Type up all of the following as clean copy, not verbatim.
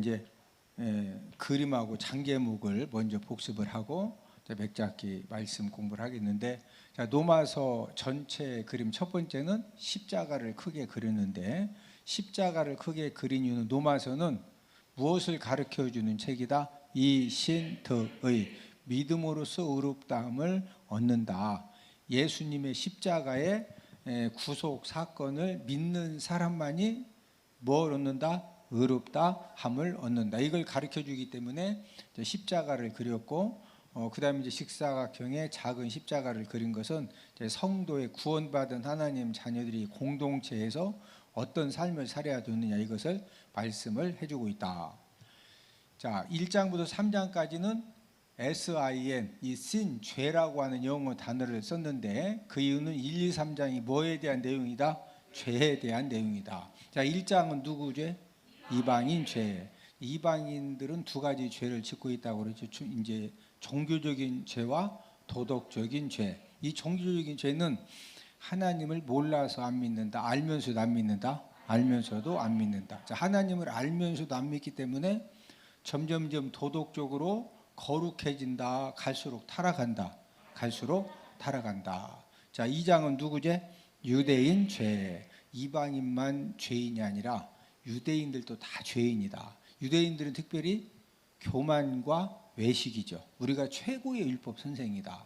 이제 그림하고 장제목을 먼저 복습을 하고 맥잡기 말씀 공부를 하겠는데, 자, 노마서 전체 그림 첫 번째는 십자가를 크게 그렸는데, 십자가를 크게 그린 이유는 노마서는 무엇을 가르쳐 주는 책이다? 이신득의 믿음으로써 의롭다함을 얻는다. 예수님의 십자가의 구속 사건을 믿는 사람만이 뭘 얻는다? 의롭다함을 얻는다. 이걸 가르쳐 주기 때문에 십자가를 그렸고, 그 다음에 이제 직사각형의 작은 십자가를 그린 것은 성도의 구원받은 하나님 자녀들이 공동체에서 어떤 삶을 살아야 되느냐, 이것을 말씀을 해주고 있다. 자, 1장부터 3장까지는 sin, 이 sin, 죄라고 하는 영어 단어를 썼는데, 그 이유는 1, 2, 3장이 뭐에 대한 내용이다? 죄에 대한 내용이다. 자, 1장은 누구 죄? 이방인 죄. 이방인들은 두 가지 죄를 짓고 있다고 그러죠. 이제 종교적인 죄와 도덕적인 죄. 이 종교적인 죄는 하나님을 몰라서 안 믿는다. 알면서도 안 믿는다. 알면서도 안 믿는다. 자, 하나님을 알면서도 안 믿기 때문에 점점점 도덕적으로 거룩해진다. 갈수록 타락한다. 갈수록 타락한다. 자, 2장은 누구 죄? 유대인 죄. 이방인만 죄인이 아니라 유대인들도 다 죄인이다. 유대인들은 특별히 교만과 외식이죠. 우리가 최고의 율법 선생이다.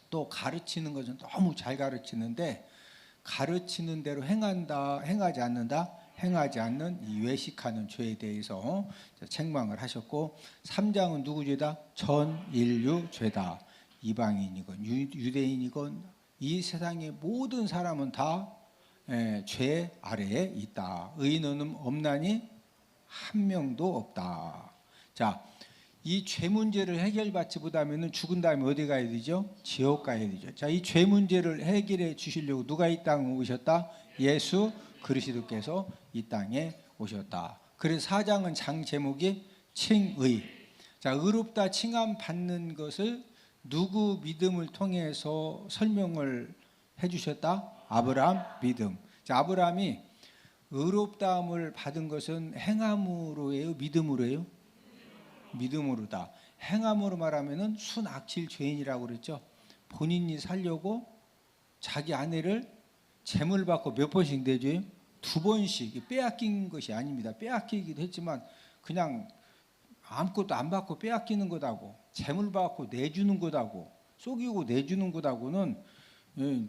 또 가르치는 것은 너무 잘 가르치는데, 가르치는 대로 행한다, 행하지 않는다, 행하지 않는 이 외식하는 죄에 대해서 책망을 하셨고, 3장은 누구 죄다? 전 인류 죄다. 이방인이건 유대인이건 이 세상의 모든 사람은 다 죄 아래에 있다. 의인은 없나니 한 명도 없다. 자, 이 죄 문제를 해결받지 못하면 죽은 다음에 어디 가야 되죠? 지옥 가야 되죠. 자, 이 죄 문제를 해결해 주시려고 누가 이 땅에 오셨다? 예수 그리스도께서 이 땅에 오셨다. 그래서 4장은 장 제목이 칭의. 자, 의롭다 칭함 받는 것을 누구 믿음을 통해서 설명을 해주셨다? 아브라함 믿음. 자, 아브라함이 의롭다함을 받은 것은 행함으로예요? 믿음으로예요? 믿음으로다. 행함으로 말하면은 순악질 죄인이라고 그랬죠. 본인이 살려고 자기 아내를 제물 받고 몇 번씩 내줘요? 2번씩. 빼앗긴 것이 아닙니다. 빼앗기기도 했지만 그냥 아무것도 안 받고 빼앗기는 거다고, 제물 받고 내주는 거다고, 속이고 내주는 거다고는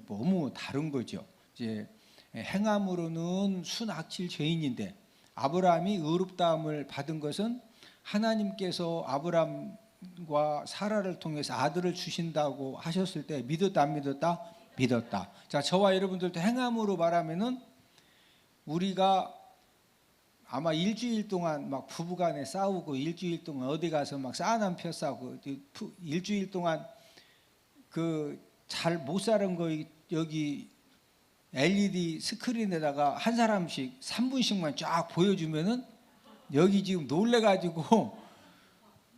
너무 다른 거죠. 이제 행함으로는 순악질 죄인인데, 아브라함이 의롭다함을 받은 것은 하나님께서 아브라함과 사라를 통해서 아들을 주신다고 하셨을 때 믿었다 안 믿었다? 믿었다. 자, 저와 여러분들도 행함으로 말하면은 우리가 아마 일주일 동안 막 부부간에 싸우고, 일주일 동안 어디 가서 막 싸남 펴 싸우고, 일주일 동안 그 잘 못 사는 거 여기 LED 스크린에다가 한 사람씩 3분씩만 쫙 보여주면은 여기 지금 놀래가지고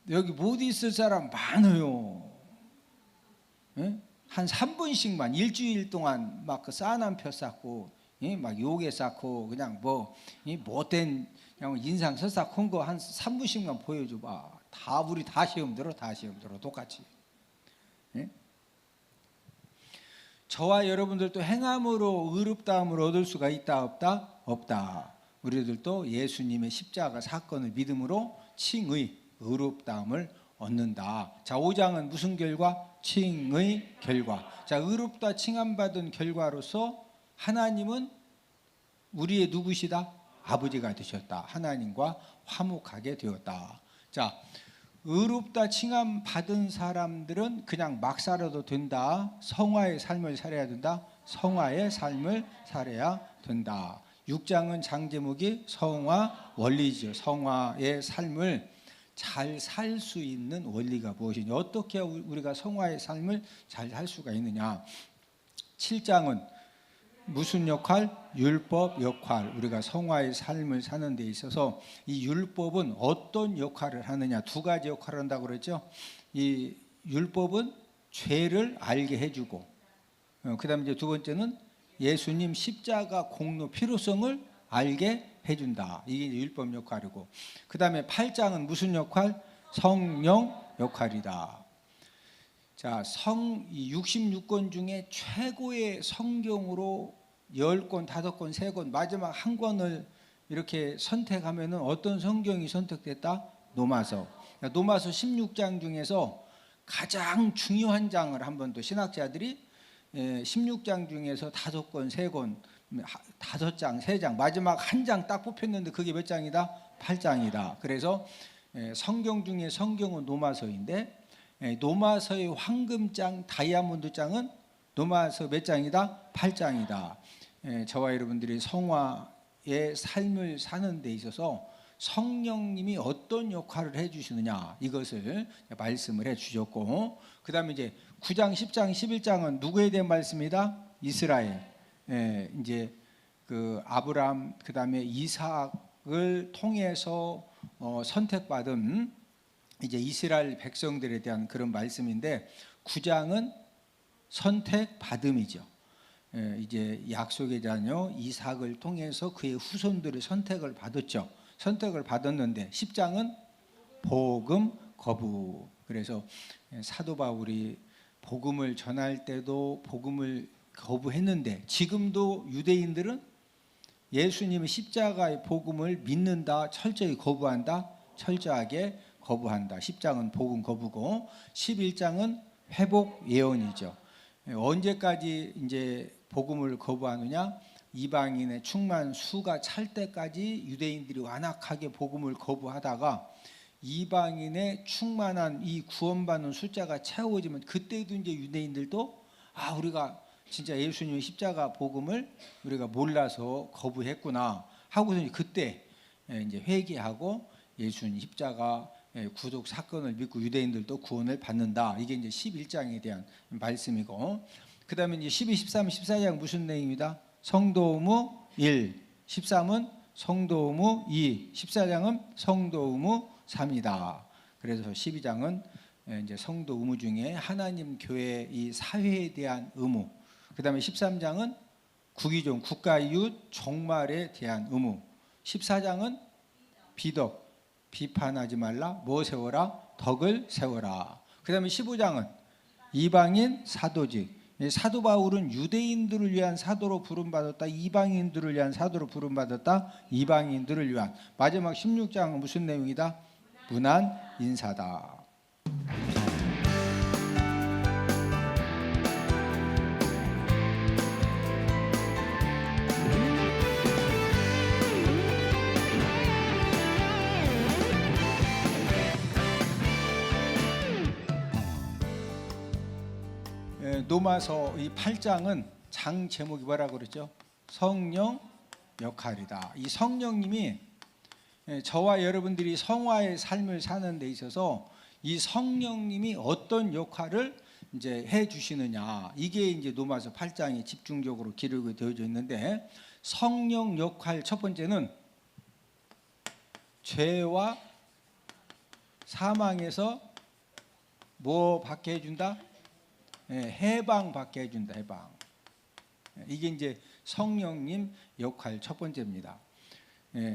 여기 못 있을 사람 많아요. 예? 한 3분씩만 일주일 동안 막 그 싸남 펴 쌓고, 예? 막 욕에 쌓고, 그냥 뭐 못된 그냥 인상 서싹한 거 한 3분씩만 보여줘봐. 다 우리 다 시험 들어, 다 시험 들어 똑같이. 예? 저와 여러분들도 행함으로 의롭다함을 얻을 수가 있다 없다? 없다. 우리들도 예수님의 십자가 사건을 믿음으로 칭의, 의롭다함을 얻는다. 자, 5장은 무슨 결과? 칭의 결과. 자, 의롭다 칭함받은 결과로서 하나님은 우리의 누구시다? 아버지가 되셨다. 하나님과 화목하게 되었다. 자, 의롭다 칭함 받은 사람들은 그냥 막 살아도 된다. 성화의 삶을 살아야 된다. 성화의 삶을 살아야 된다. 6장은 장제목이 성화 원리죠. 성화의 삶을 잘 살 수 있는 원리가 무엇이냐, 어떻게 우리가 성화의 삶을 잘 살 수가 있느냐. 7장은 무슨 역할? 율법 역할. 우리가 성화의 삶을 사는 데 있어서 이 율법은 어떤 역할을 하느냐, 2가지 역할을 한다고 그랬죠. 이 율법은 죄를 알게 해주고, 그 다음에 이제 2번째는 예수님 십자가 공로 필요성을 알게 해준다. 이게 율법 역할이고, 그 다음에 8장은 무슨 역할? 성령 역할이다. 자, 66권 중에 최고의 성경으로 10권, 5권, 3권, 마지막 한 권을 이렇게 선택하면은 어떤 성경이 선택됐다? 노마서. 노마서 16장 중에서 가장 중요한 장을 한 번 더 신학자들이 16장 중에서 5권, 3권, 5장, 3장, 마지막 한 장 딱 뽑혔는데 그게 몇 장이다? 8장이다. 그래서 성경 중에 성경은 노마서인데, 노마서의 황금장, 다이아몬드장은 노마서 몇 장이다? 8장이다. 저와 여러분들이 성화의 삶을 사는 데 있어서 성령님이 어떤 역할을 해주시느냐, 이것을 말씀을 해주셨고, 그 다음에 이제 9장, 10장, 11장은 누구에 대한 말씀이다? 이스라엘. 이제 그 아브라함, 그 다음에 이삭을 통해서 선택받은 이제 이스라엘 백성들에 대한 그런 말씀인데, 9장은 선택받음이죠. 이제 약속의 자녀 이삭을 통해서 그의 후손들의 선택을 받았죠. 선택을 받았는데 10장은 복음 거부. 그래서 사도 바울이 복음을 전할 때도 복음을 거부했는데, 지금도 유대인들은 예수님의 십자가의 복음을 믿는다, 철저히 거부한다, 철저하게 거부한다. 10장은 복음 거부고, 11장은 회복 예언이죠. 언제까지 이제 복음을 거부하느냐? 이방인의 충만 수가 찰 때까지 유대인들이 완악하게 복음을 거부하다가 이방인의 충만한 이 구원받는 숫자가 채워지면, 그때도 이제 유대인들도 우리가 진짜 예수님의 십자가 복음을 우리가 몰라서 거부했구나 하고서 그때 이제 회개하고 예수님 십자가 구속 사건을 믿고 유대인들도 구원을 받는다. 이게 이제 11장에 대한 말씀이고, 그 다음에 이제 12, 13, 14장 무슨 내용입니다? 성도 의무 1, 13은 성도 의무 2, 14장은 성도 의무 3이다. 그래서 12장은 이제 성도 의무 중에 하나님 교회 이 사회에 대한 의무, 그 다음에 13장은 국의종, 국가이웃, 종말에 대한 의무, 14장은 비덕, 비판하지 말라, 뭐 세워라? 덕을 세워라. 그 다음에 15장은 이방인 사도직. 사도 바울은 유대인들을 위한 사도로 부름받았다, 이방인들을 위한 사도로 부름받았다, 이방인들을 위한. 마지막 16장은 무슨 내용이다? 문안 인사다. 노마서 이 8장은 장 제목이 뭐라고 그랬죠? 성령 역할이다. 이 성령님이 저와 여러분들이 성화의 삶을 사는 데 있어서 이 성령님이 어떤 역할을 이제 해 주시느냐, 이게 이제 노마서 8장에 집중적으로 기록이 되어져 있는데, 성령 역할 첫 번째는 죄와 사망에서 뭐 받게 해준다? 해방 받게 해준다. 해방. 이게 이제 성령님 역할 첫 번째입니다.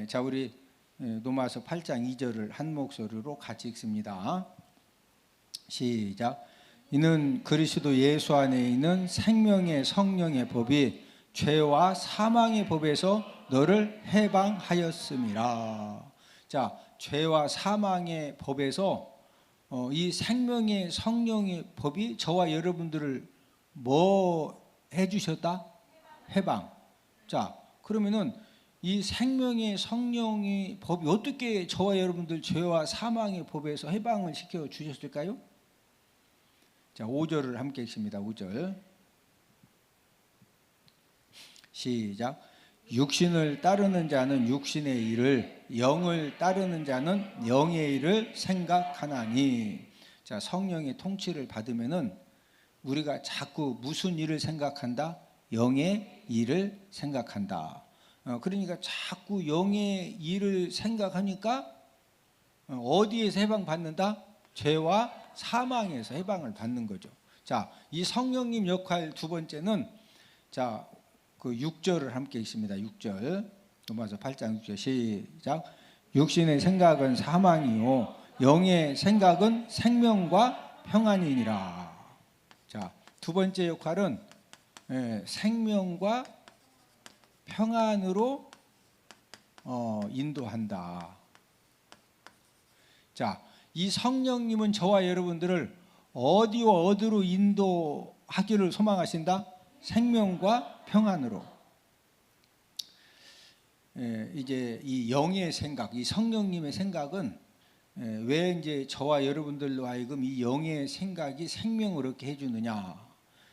자, 우리 노마서 8장 2절을 한 목소리로 같이 읽습니다. 시작. 이는 그리스도 예수 안에 있는 생명의 성령의 법이 죄와 사망의 법에서 너를 해방하였음이라. 자, 죄와 사망의 법에서 이 생명의 성령의 법이 저와 여러분들을 뭐 해주셨다? 해방. 자, 그러면은 이 생명의 성령의 법이 어떻게 저와 여러분들 죄와 사망의 법에서 해방을 시켜 주셨을까요? 자, 5절을 함께 읽습니다. 5절 시작. 육신을 따르는 자는 육신의 일을, 영을 따르는 자는 영의 일을 생각하나니. 자, 성령의 통치를 받으면은 우리가 자꾸 무슨 일을 생각한다? 영의 일을 생각한다. 그러니까 자꾸 영의 일을 생각하니까 어디에서 해방받는다? 죄와 사망에서 해방을 받는 거죠. 자, 이 성령님 역할 두 번째는, 자, 그 6절을 함께 읽습니다. 6절 로마서 8장 6절 시작. 육신의 생각은 사망이요 영의 생각은 생명과 평안이니라. 자, 두 번째 역할은 생명과 평안으로 인도한다. 자, 이 성령님은 저와 여러분들을 어디와 어디로 인도하기를 소망하신다? 생명과 평안으로. 이제 이 영의 생각, 이 성령님의 생각은 왜 이제 저와 여러분들로 하여금 이 영의 생각이 생명을 얻게 해주느냐?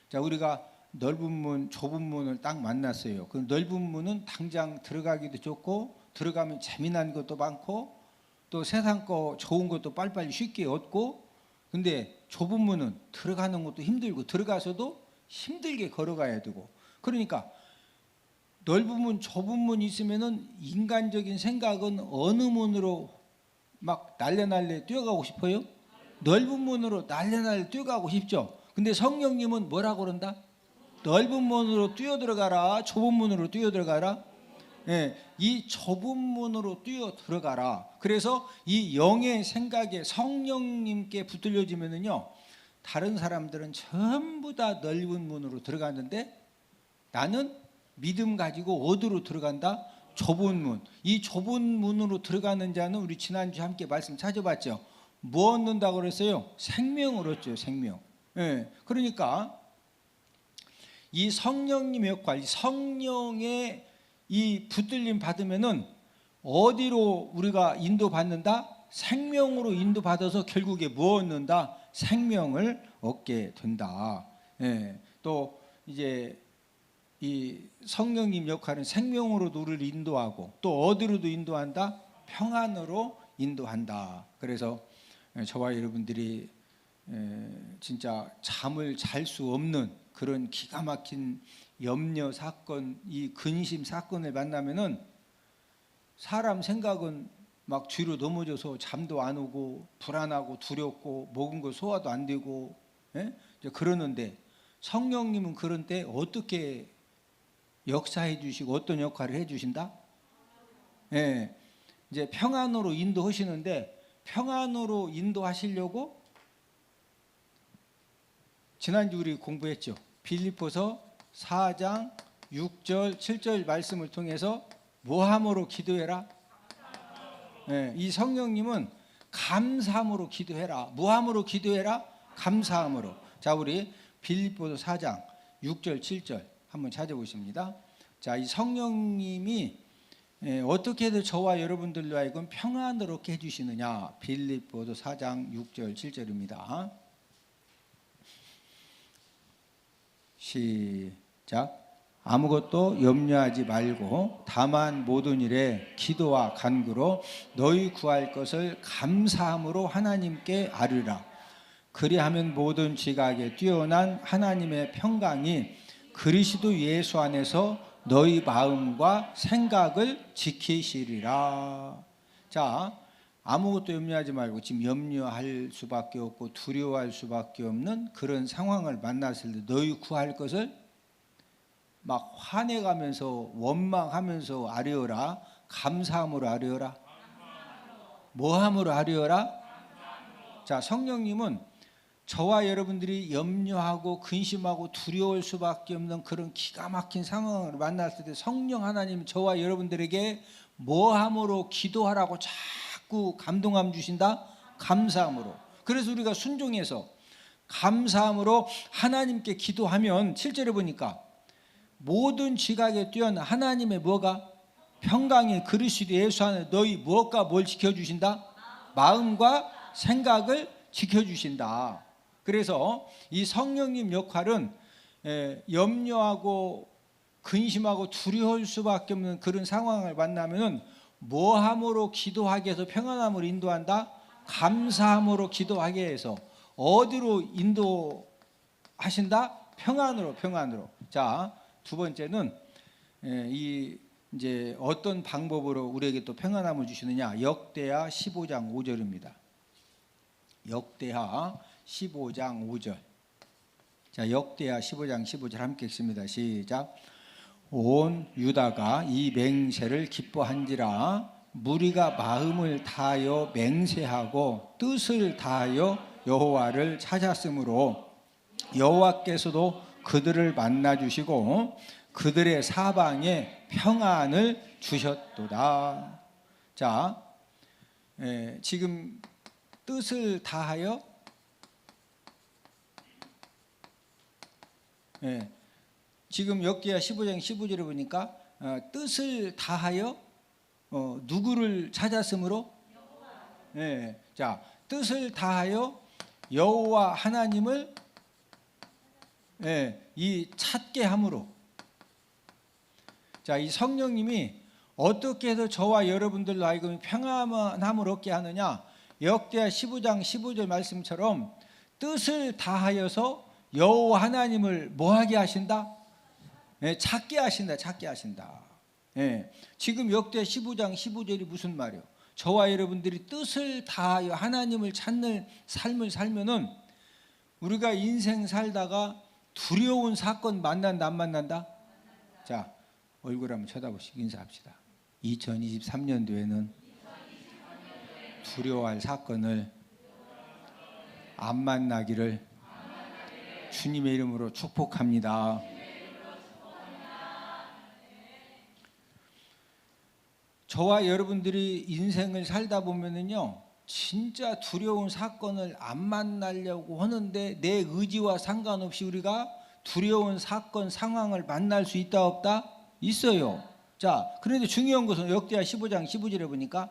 자, 우리가 넓은 문, 좁은 문을 딱 만났어요. 그 넓은 문은 당장 들어가기도 좋고 들어가면 재미난 것도 많고 또 세상 거 좋은 것도 빨리빨리 쉽게 얻고, 근데 좁은 문은 들어가는 것도 힘들고 들어가서도 힘들게 걸어가야 되고, 그러니까 넓은 문, 좁은 문 있으면은 인간적인 생각은 어느 문으로 막 날래날래 뛰어가고 싶어요? 넓은 문으로 날래날래 뛰어가고 싶죠. 근데 성령님은 뭐라고 그런다? 넓은 문으로 뛰어들어가라, 좁은 문으로 뛰어들어가라. 이 좁은 문으로 뛰어들어가라. 그래서 이 영의 생각에 성령님께 붙들려지면은요, 다른 사람들은 전부 다 넓은 문으로 들어갔는데 나는 믿음 가지고 어디로 들어간다? 좁은 문. 이 좁은 문으로 들어가는 자는 우리 지난주에 함께 말씀 찾아봤죠. 뭐 얻는다고 그랬어요? 생명을 얻죠. 생명. 그러니까 이 성령님의 역할, 이 성령의 이 붙들림 받으면은 어디로 우리가 인도받는다? 생명으로 인도받아서 결국에 뭐 얻는다? 생명을 얻게 된다. 또 이제 이 성령님 역할은 생명으로도 우리를 인도하고 또 어디로도 인도한다? 평안으로 인도한다. 그래서 저와 여러분들이 진짜 잠을 잘 수 없는 그런 기가 막힌 염려 사건, 이 근심 사건을 만나면은 사람 생각은 막 뒤로 넘어져서 잠도 안 오고 불안하고 두렵고 먹은 거 소화도 안 되고 그러는데, 성령님은 그런 때 어떻게 역사해 주시고 어떤 역할을 해 주신다? 이제 평안으로 인도하시는데, 평안으로 인도하시려고 지난주 우리 공부했죠. 빌립보서 4장 6절 7절 말씀을 통해서 뭐함으로 기도해라? 이 성령님은 감사함으로 기도해라. 뭐함으로 기도해라? 감사함으로. 자, 우리 빌립보서 4장 6절 7절 한번 찾아보십니다. 자, 이 성령님이 어떻게 해서 저와 여러분들로 하여금 평안을 얻게 해주시느냐? 빌립보서 4장 6절 7절입니다. 시작. 아무것도 염려하지 말고 다만 모든 일에 기도와 간구로 너희 구할 것을 감사함으로 하나님께 아뢰라. 그리하면 모든 지각에 뛰어난 하나님의 평강이 그리스도 예수 안에서 너희 마음과 생각을 지키시리라. 자, 아무것도 염려하지 말고 지금 염려할 수밖에 없고 두려워할 수밖에 없는 그런 상황을 만났을 때 너희 구할 것을 막 화내가면서 원망하면서 아뢰어라. 감사함으로 아뢰어라. 뭐함으로 아뢰어라? 자, 성령님은 저와 여러분들이 염려하고 근심하고 두려울 수밖에 없는 그런 기가 막힌 상황을 만났을 때 성령 하나님 저와 여러분들에게 뭐함으로 기도하라고 자꾸 감동함 주신다? 감사함으로. 그래서 우리가 순종해서 감사함으로 하나님께 기도하면 7절에 보니까 모든 지각에 뛰어난 하나님의 뭐가? 평강의 그리스도 예수 안에 너희 무엇과 뭘 지켜주신다? 마음과 생각을 지켜주신다. 그래서 이 성령님 역할은 염려하고 근심하고 두려울 수밖에 없는 그런 상황을 만나면은 뭐함으로 기도하게 해서 평안함으로 인도한다? 감사함으로 기도하게 해서 어디로 인도하신다? 평안으로, 평안으로. 자, 두 번째는 이 이제 어떤 방법으로 우리에게 또 평안함을 주시느냐? 역대하 15장 5절입니다. 역대하 15장 5절. 자, 역대하 15장 15절 함께 읽습니다. 시작. 온 유다가 이 맹세를 기뻐한지라. 무리가 마음을 다하여 맹세하고 뜻을 다하여 여호와를 찾았으므로 여호와께서도 그들을 만나 주시고 그들의 사방에 평안을 주셨도다. 자, 지금 뜻을 다하여 지금 역기야 15장 15절에 보니까 뜻을 다하여 누구를 찾았으므로? 자, 뜻을 다하여 여호와 하나님을 이 찾게 함으로. 자, 이 성령님이 어떻게 해서 저와 여러분들로 하여금 평안함을 얻게 하느냐? 역대하 15장 15절 말씀처럼 뜻을 다하여서 여호와 하나님을 뭐하게 하신다? 찾게 하신다. 찾게 하신다. 지금 역대하 15장 15절이 무슨 말이에요? 저와 여러분들이 뜻을 다하여 하나님을 찾는 삶을 살면은 우리가 인생 살다가 두려운 사건 만난다 안 만난다? 자, 얼굴 한번 쳐다보시고 인사합시다. 2023년도에는 두려워할 사건을 안 만나기를 주님의 이름으로 축복합니다. 저와 여러분들이 인생을 살다 보면은요, 진짜 두려운 사건을 안 만나려고 하는데 내 의지와 상관없이 우리가 두려운 사건 상황을 만날 수 있다 없다? 있어요. 자, 그런데 중요한 것은 역대하 15장 15절에 보니까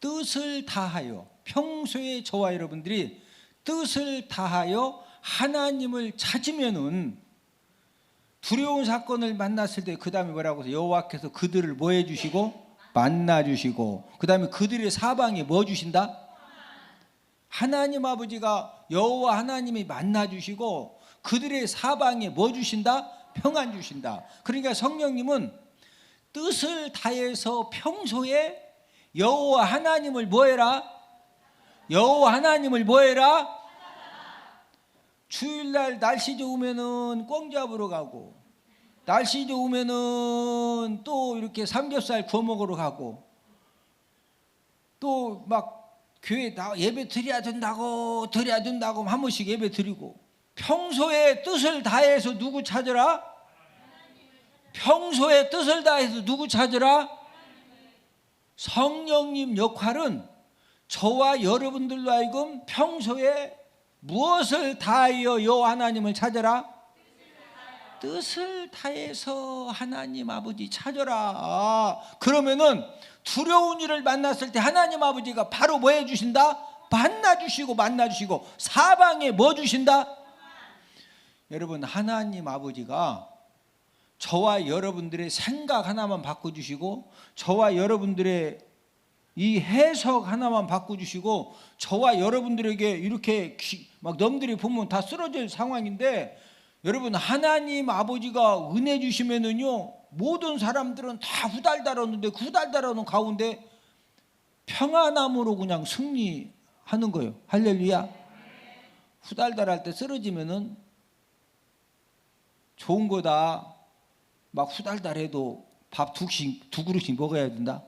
뜻을 다하여, 평소에 저와 여러분들이 뜻을 다하여 하나님을 찾으면은 두려운 사건을 만났을 때 그 다음에 뭐라고 해서 여호와께서 그들을 뭐 해주시고 만나 주시고, 그 다음에 그들의 사방에 뭐 주신다? 하나님 아버지가 여호와 하나님이 만나 주시고 그들의 사방에 뭐 주신다? 평안 주신다. 그러니까 성령님은 뜻을 다해서 평소에 여호와 하나님을 뭐해라? 여호와 하나님을 뭐해라? 주일날 날씨 좋으면은 꽝 잡으러 가고, 날씨 좋으면은 또 이렇게 삼겹살 구워 먹으러 가고, 또 막 교회 예배 드려야 된다고 한 번씩 예배 드리고, 평소에 뜻을 다해서 누구 찾으라? 평소에 뜻을 다해서 누구 찾으라? 성령님 역할은 저와 여러분들로 하여금 평소에 무엇을 다하여 여호와 하나님을 찾으라? 뜻을 다해서 하나님 아버지 찾아라. 그러면은 두려운 일을 만났을 때 하나님 아버지가 바로 뭐 해주신다? 만나주시고 사방에 뭐 주신다? 여러분, 하나님 아버지가 저와 여러분들의 생각 하나만 바꿔주시고, 저와 여러분들의 이 해석 하나만 바꿔주시고, 저와 여러분들에게 이렇게 막 넘들이 보면 다 쓰러질 상황인데, 여러분, 하나님 아버지가 은혜 주시면은요, 모든 사람들은 다 후달달하는데 그 후달달하는 가운데 평안함으로 그냥 승리하는 거예요. 할렐루야. 후달달할 때 쓰러지면은 좋은 거다. 막 후달달해도 밥 두 그릇씩 먹어야 된다.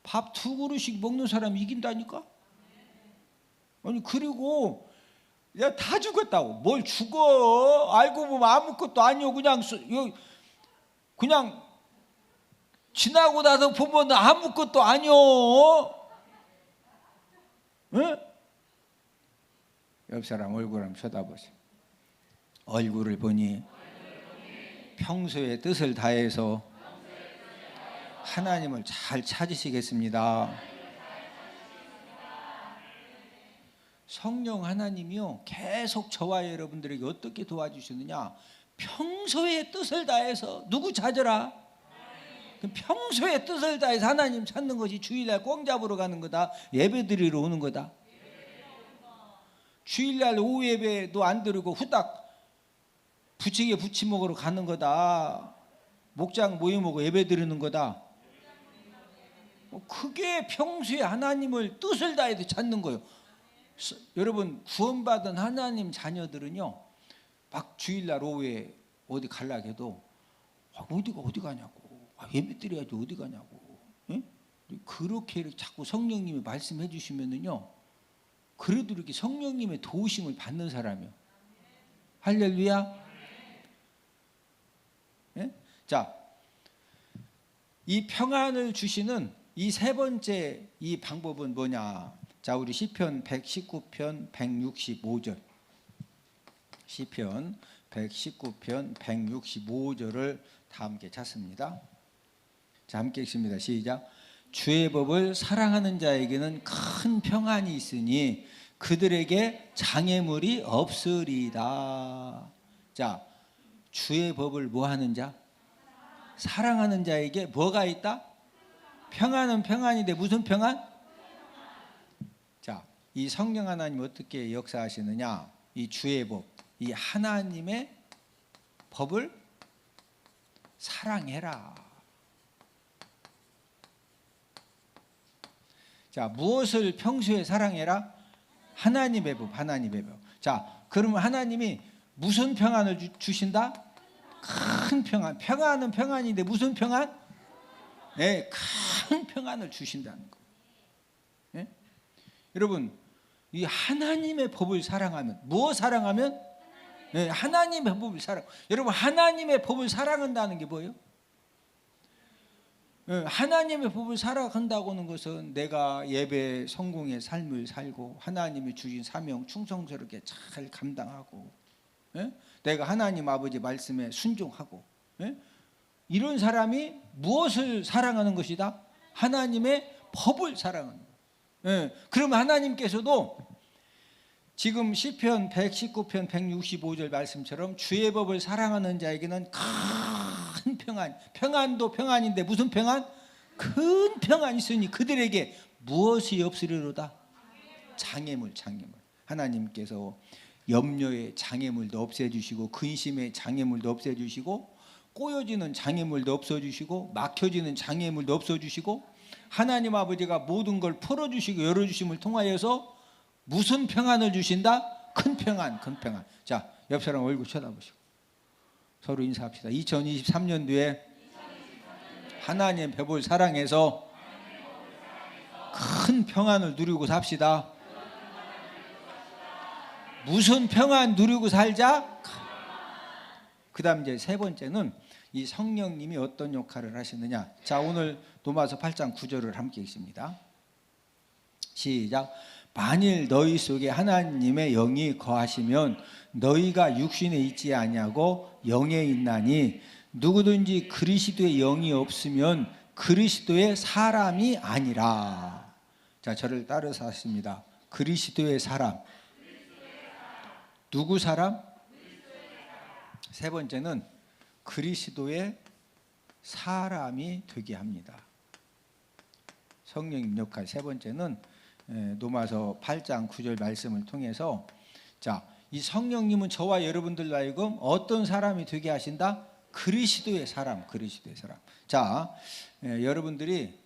밥 두 그릇씩 먹는 사람이 이긴다니까. 아니, 그리고 야, 다 죽었다고. 뭘 죽어? 알고 보면 아무것도 아니오. 그냥 지나고 나서 보면 아무것도 아니오. 응? 옆 사람 얼굴 한번 쳐다보세요. 얼굴을 보니 평소에 뜻을 다해서 하나님을 잘 찾으시겠습니다. 성령 하나님이요, 계속 저와 여러분들에게 어떻게 도와주시느냐? 평소에 뜻을 다해서 누구 찾으라? 평소에 뜻을 다해서 하나님 찾는 것이 주일날 꽝 잡으러 가는 거다. 예배 드리러 오는 거다. 주일날 오후 예배도 안 드리고 후딱 부치게 부치 먹으러 가는 거다. 목장 모임하고 예배 드리는 거다. 그게 평소에 하나님을 뜻을 다해서 찾는 거예요. 여러분, 구원받은 하나님 자녀들은요, 막 주일날 오후에 어디 가려고 해도 어디 가냐고. 예배 드려야지 어디 가냐고. 예? 그렇게 자꾸 성령님이 말씀해 주시면은요. 그래도 이렇게 성령님의 도우심을 받는 사람이요. 할렐루야. 예? 자, 이 평안을 주시는 이 세 번째 이 방법은 뭐냐? 자, 우리 시편 119편 165절. 시편 119편 165절을 다 함께 찾습니다. 자, 함께 읽습니다. 시작. 주의 법을 사랑하는 자에게는 큰 평안이 있으니 그들에게 장애물이 없으리다. 자, 주의 법을 뭐 하는 자? 사랑하는 자에게 뭐가 있다? 평안은 평안인데 무슨 평안? 자, 이 성령 하나님 어떻게 역사하시느냐? 이 주의 법, 이 하나님의 법을 사랑해라. 자, 무엇을 평소에 사랑해라? 하나님의 법, 하나님의 법. 자, 그러면 하나님이 무슨 평안을 주신다? 큰 평안. 평안은 평안인데 무슨 평안? 네, 큰 평안을 주신다는 거. 네? 여러분, 이 하나님의 법을 사랑하면, 무엇 사랑하면? 네, 하나님의 법을 사랑. 여러분, 하나님의 법을 사랑한다는 게 뭐예요? 네, 하나님의 법을 살아간다고 하는 것은 내가 예배 성공의 삶을 살고 하나님이 주신 사명 충성스럽게 잘 감당하고, 네? 내가 하나님 아버지 말씀에 순종하고, 네? 이런 사람이 무엇을 사랑하는 것이다? 하나님의 법을 사랑하는 거예요. 네, 그러면 하나님께서도 지금 시편 119편 165절 말씀처럼 주의 법을 사랑하는 자에게는 큰 평안, 평안도 평안인데 무슨 평안? 큰 평안이 있으니 그들에게 무엇이 없으리로다? 장애물, 장애물. 하나님께서 염려의 장애물도 없애주시고 근심의 장애물도 없애주시고 꼬여지는 장애물도 없어주시고 막혀지는 장애물도 없어주시고 하나님 아버지가 모든 걸 풀어주시고 열어주심을 통하여서 무슨 평안을 주신다? 큰 평안, 큰 평안. 자, 옆 사람 얼굴 쳐다보시고 서로 인사합시다. 2023년도에 하나님의 법을 사랑해서 큰 평안을 누리고 삽시다. 무슨 평안 누리고 살자? 그 다음 이제 세 번째는 이 성령님이 어떤 역할을 하시느냐. 자, 오늘 로마서 8장 9절을 함께 읽습니다. 시작. 만일 너희 속에 하나님의 영이 거하시면 너희가 육신에 있지 아니하고 영에 있나니 누구든지 그리스도의 영이 없으면 그리스도의 사람이 아니라. 자, 저를 따라서 하십니다. 그리스도의 사람. 누구 사람? 세 번째는 그리스도의 사람이 되게 합니다. 성령님 역할. 세 번째는 로마서 8장 9절 말씀을 통해서 자, 이 성령님은 저와 여러분들로 하여금 어떤 사람이 되게 하신다? 그리스도의 사람, 그리스도의 사람. 자, 여러분들이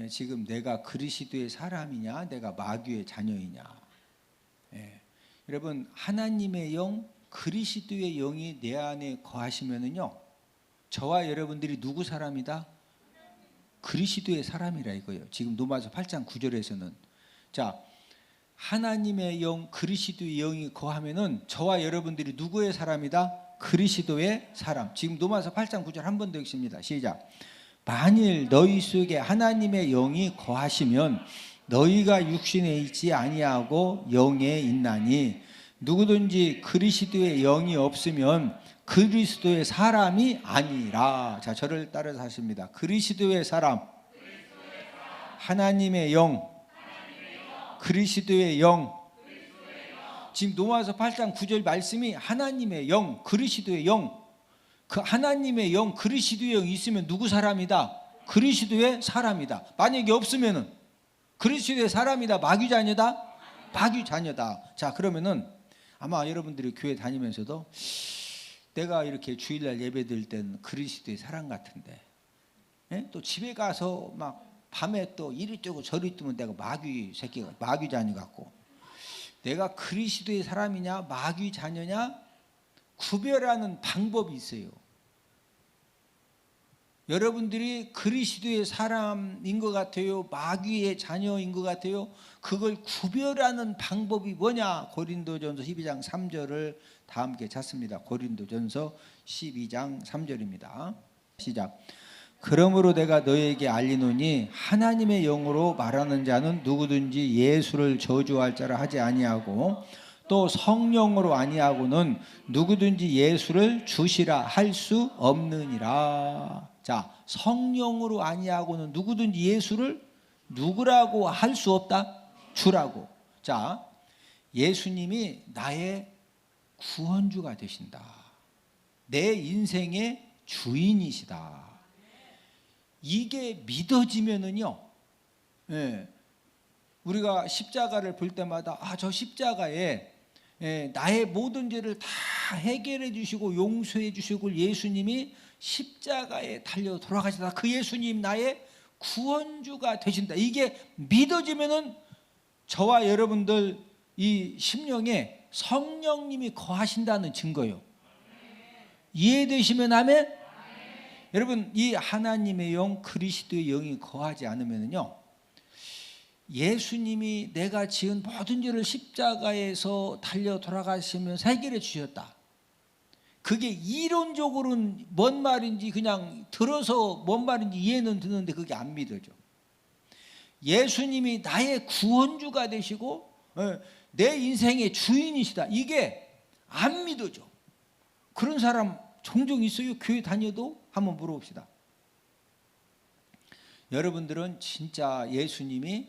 지금 내가 그리스도의 사람이냐, 내가 마귀의 자녀이냐. 여러분, 하나님의 영, 그리스도의 영이 내 안에 거하시면은요, 저와 여러분들이 누구 사람이다? 그리스도의 사람이라 이거예요. 지금 로마서 8장 9절에서는 자, 하나님의 영, 그리스도의 영이 거하면은 저와 여러분들이 누구의 사람이다? 그리스도의 사람. 지금 로마서 8장 9절 한 번 더 읽습니다. 시작. 만일 너희 속에 하나님의 영이 거하시면 너희가 육신에 있지 아니하고 영에 있나니 누구든지 그리스도의 영이 없으면 그리스도의 사람이 아니라. 자, 저를 따라서 하십니다. 그리스도의 사람, 하나님의 영, 그리스도의 영. 지금 로마서 8장 9절 말씀이 하나님의 영, 그리스도의 영. 그 하나님의 영, 그리스도의 영이 있으면 누구 사람이다? 그리스도의 사람이다. 만약에 없으면은 그리스도의 사람이다, 마귀 자녀다? 마귀 자녀다. 자, 그러면은 아마 여러분들이 교회 다니면서도 내가 이렇게 주일날 예배 드릴 때는 그리스도의 사람 같은데, 예? 또 집에 가서 막 밤에 또 이리 뛰고 저리 뛰면 내가 마귀 새끼가, 마귀 자녀 같고, 내가 그리스도의 사람이냐 마귀 자녀냐 구별하는 방법이 있어요. 여러분들이 그리스도의 사람인 것 같아요? 마귀의 자녀인 것 같아요? 그걸 구별하는 방법이 뭐냐? 고린도전서 12장 3절을 다 함께 찾습니다. 고린도전서 12장 3절입니다. 시작. 그러므로 내가 너에게 알리노니 하나님의 영으로 말하는 자는 누구든지 예수를 저주할 자라 하지 아니하고 또 성령으로 아니하고는 누구든지 예수를 주시라 할 수 없느니라. 자, 성령으로 아니하고는 누구든지 예수를 누구라고 할 수 없다? 주라고. 자, 예수님이 나의 구원주가 되신다. 내 인생의 주인이시다. 이게 믿어지면은요, 우리가 십자가를 볼 때마다 저 십자가에 나의 모든 죄를 다 해결해 주시고 용서해 주시고 예수님이 십자가에 달려 돌아가시다. 그 예수님 나의 구원주가 되신다. 이게 믿어지면은 저와 여러분들 이 심령에 성령님이 거하신다는 증거예요. 이해되시면 아멘? 여러분, 이 하나님의 영, 그리스도의 영이 거하지 않으면요, 예수님이 내가 지은 모든 죄를 십자가에서 달려 돌아가시면서 해결해 주셨다. 그게 이론적으로는 뭔 말인지 그냥 들어서 뭔 말인지 이해는 드는데 그게 안 믿어져. 예수님이 나의 구원주가 되시고 내 인생의 주인이시다. 이게 안 믿어져. 그런 사람 종종 있어요. 교회 다녀도 한번 물어봅시다. 여러분들은 진짜 예수님이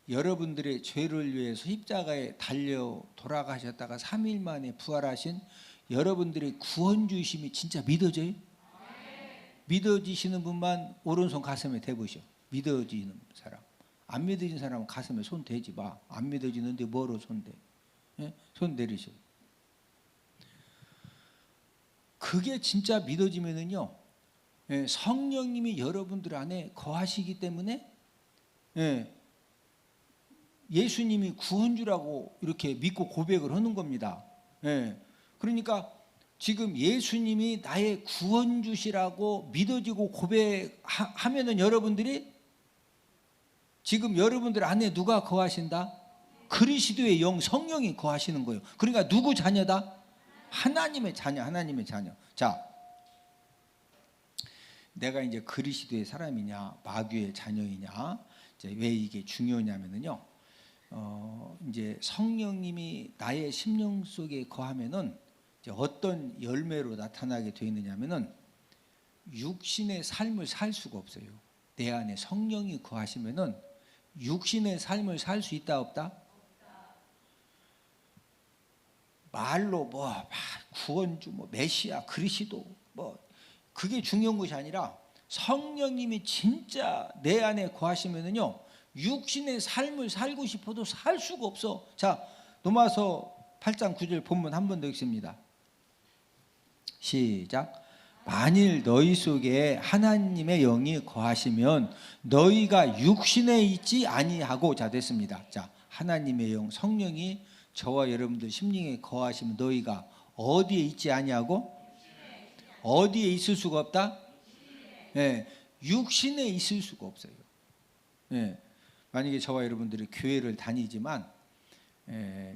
여러분들의 죄를 위해서 십자가에 달려 돌아가셨다가 3일 만에 부활하신 여러분들의 구원주이심이 진짜 믿어져요? 믿어지시는 분만 오른손 가슴에 대보시오. 믿어지는 사람. 안 믿어지는 사람은 가슴에 손 대지 마. 안 믿어지는데 뭐로 손 대? 손 내리시오. 그게 진짜 믿어지면은요, 성령님이 여러분들 안에 거하시기 때문에 예수님이 구원주라고 이렇게 믿고 고백을 하는 겁니다. 그러니까 지금 예수님이 나의 구원주시라고 믿어지고 고백하면은 여러분들이 지금 여러분들 안에 누가 거하신다? 그리스도의 영, 성령이 거하시는 거예요. 그러니까 누구 자녀다? 하나님의 자녀, 하나님의 자녀. 자, 내가 이제 그리스도의 사람이냐, 마귀의 자녀이냐, 이제 왜 이게 중요하냐면요, 이제 성령님이 나의 심령 속에 거하면은 이제 어떤 열매로 나타나게 되어 있느냐면은 육신의 삶을 살 수가 없어요. 내 안에 성령이 거하시면은 육신의 삶을 살 수 있다 없다? 말로 뭐 구원주, 뭐 메시아, 그리스도, 뭐 그게 중요한 것이 아니라 성령님이 진짜 내 안에 거하시면은요, 육신의 삶을 살고 싶어도 살 수가 없어. 자, 로마서 8장 9절 본문 한 번 더 읽습니다. 시작. 만일 너희 속에 하나님의 영이 거하시면 너희가 육신에 있지 아니하고. 자, 됐습니다. 자, 하나님의 영, 성령이 저와 여러분들 심령에 거하시면 너희가 어디에 있지 아니하고? 어디에 있을 수가 없다? 육신에 있을 수가 없어요. 만약에 저와 여러분들이 교회를 다니지만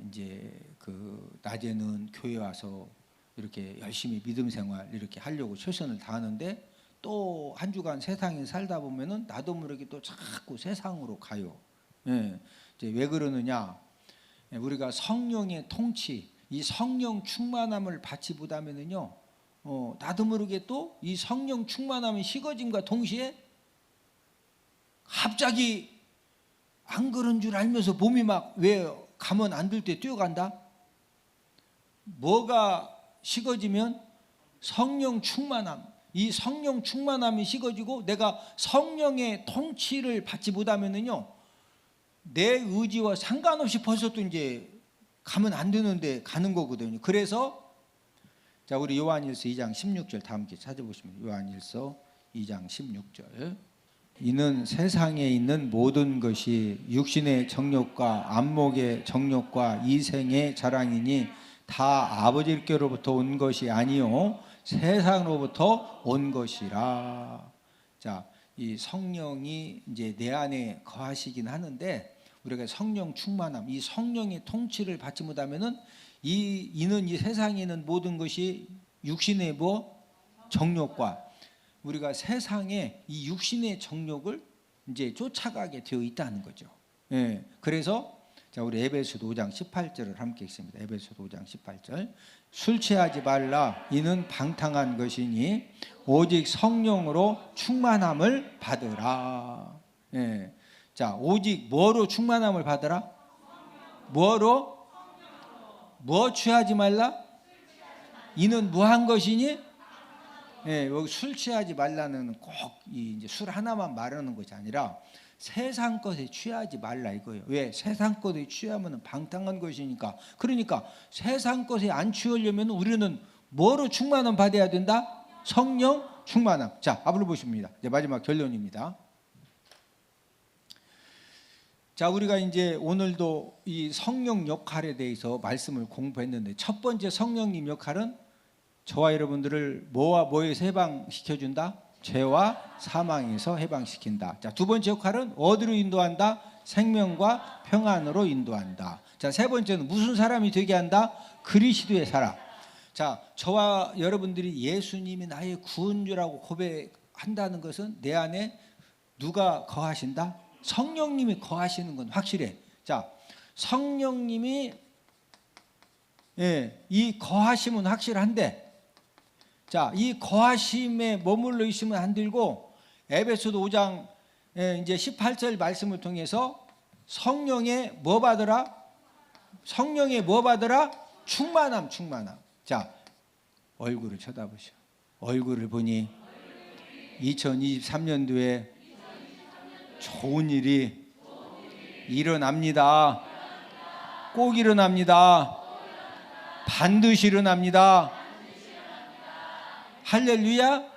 이제 그 낮에는 교회 와서 이렇게 열심히 믿음 생활 이렇게 하려고 최선을 다하는데 또 한 주간 세상에 살다 보면은 나도 모르게 또 자꾸 세상으로 가요. 이제 왜 그러느냐? 우리가 성령의 통치, 이 성령 충만함을 받지 못하면은요, 나도 모르게 또 이 성령 충만함이 식어짐과 동시에 갑자기 안 그런 줄 알면서 몸이 막 왜 가면 안 될 때 뛰어간다? 뭐가 식어지면 성령 충만함, 이 성령 충만함이 식어지고 내가 성령의 통치를 받지 못하면은요, 내 의지와 상관없이 벌써 또 이제 가면 안 되는데 가는 거거든요. 그래서 자, 우리 요한일서 2장 16절 다 함께 찾아보시면, 요한일서 2장 16절. 이는 세상에 있는 모든 것이 육신의 정욕과 안목의 정욕과 이생의 자랑이니 다 아버지께로부터 온 것이 아니요 세상으로부터 온 것이라. 자, 이 성령이 이제 내 안에 거하시긴 하는데 우리가 성령 충만함, 이 성령의 통치를 받지 못하면은 이는 이 세상에 있는 모든 것이 육신의 정욕과 우리가 세상에 이 육신의 정욕을 이제 쫓아가게 되어 있다는 거죠. 예. 그래서 자, 우리 에베소서 5장 18절을 함께 읽습니다. 에베소서 5장 18절. 술 취하지 말라. 이는 방탕한 것이니 오직 성령으로 충만함을 받으라. 예. 자, 오직 뭐로 충만함을 받으라? 뭐로? 뭐 취하지 말라? 이는 무한 것이니? 예, 여기 술 취하지 말라는 꼭 이제 술 하나만 말하는 것이 아니라 세상 것에 취하지 말라 이거예요. 왜? 세상 것에 취하면 방탕한 것이니까. 그러니까 세상 것에 안 취하려면 우리는 뭐로 충만함 받아야 된다? 성령 충만함. 자, 앞으로 보십니다. 이제 마지막 결론입니다. 자, 우리가 이제 오늘도 이 성령 역할에 대해서 말씀을 공부했는데 첫 번째 성령님 역할은 저와 여러분들을 뭐와 뭐에서 해방시켜준다? 죄와 사망에서 해방시킨다. 자, 두 번째 역할은 어디로 인도한다? 생명과 평안으로 인도한다. 자, 세 번째는 무슨 사람이 되게 한다? 그리스도의 사람. 자, 저와 여러분들이 예수님이 나의 구원주라고 고백한다는 것은 내 안에 누가 거하신다? 성령님이 거하시는 건 확실해. 자, 성령님이 이 거하심은 확실한데 자, 이 거하심에 머물러 있으면 안 되고 에베소서 5장 이제 18절 말씀을 통해서 성령의 뭐 받으라? 성령의 뭐 받으라? 충만함. 자, 얼굴을 쳐다보시오. 얼굴을 보니 2023년도에 좋은 일이 일어납니다. 꼭 일어납니다. 반드시 일어납니다. 할렐루야.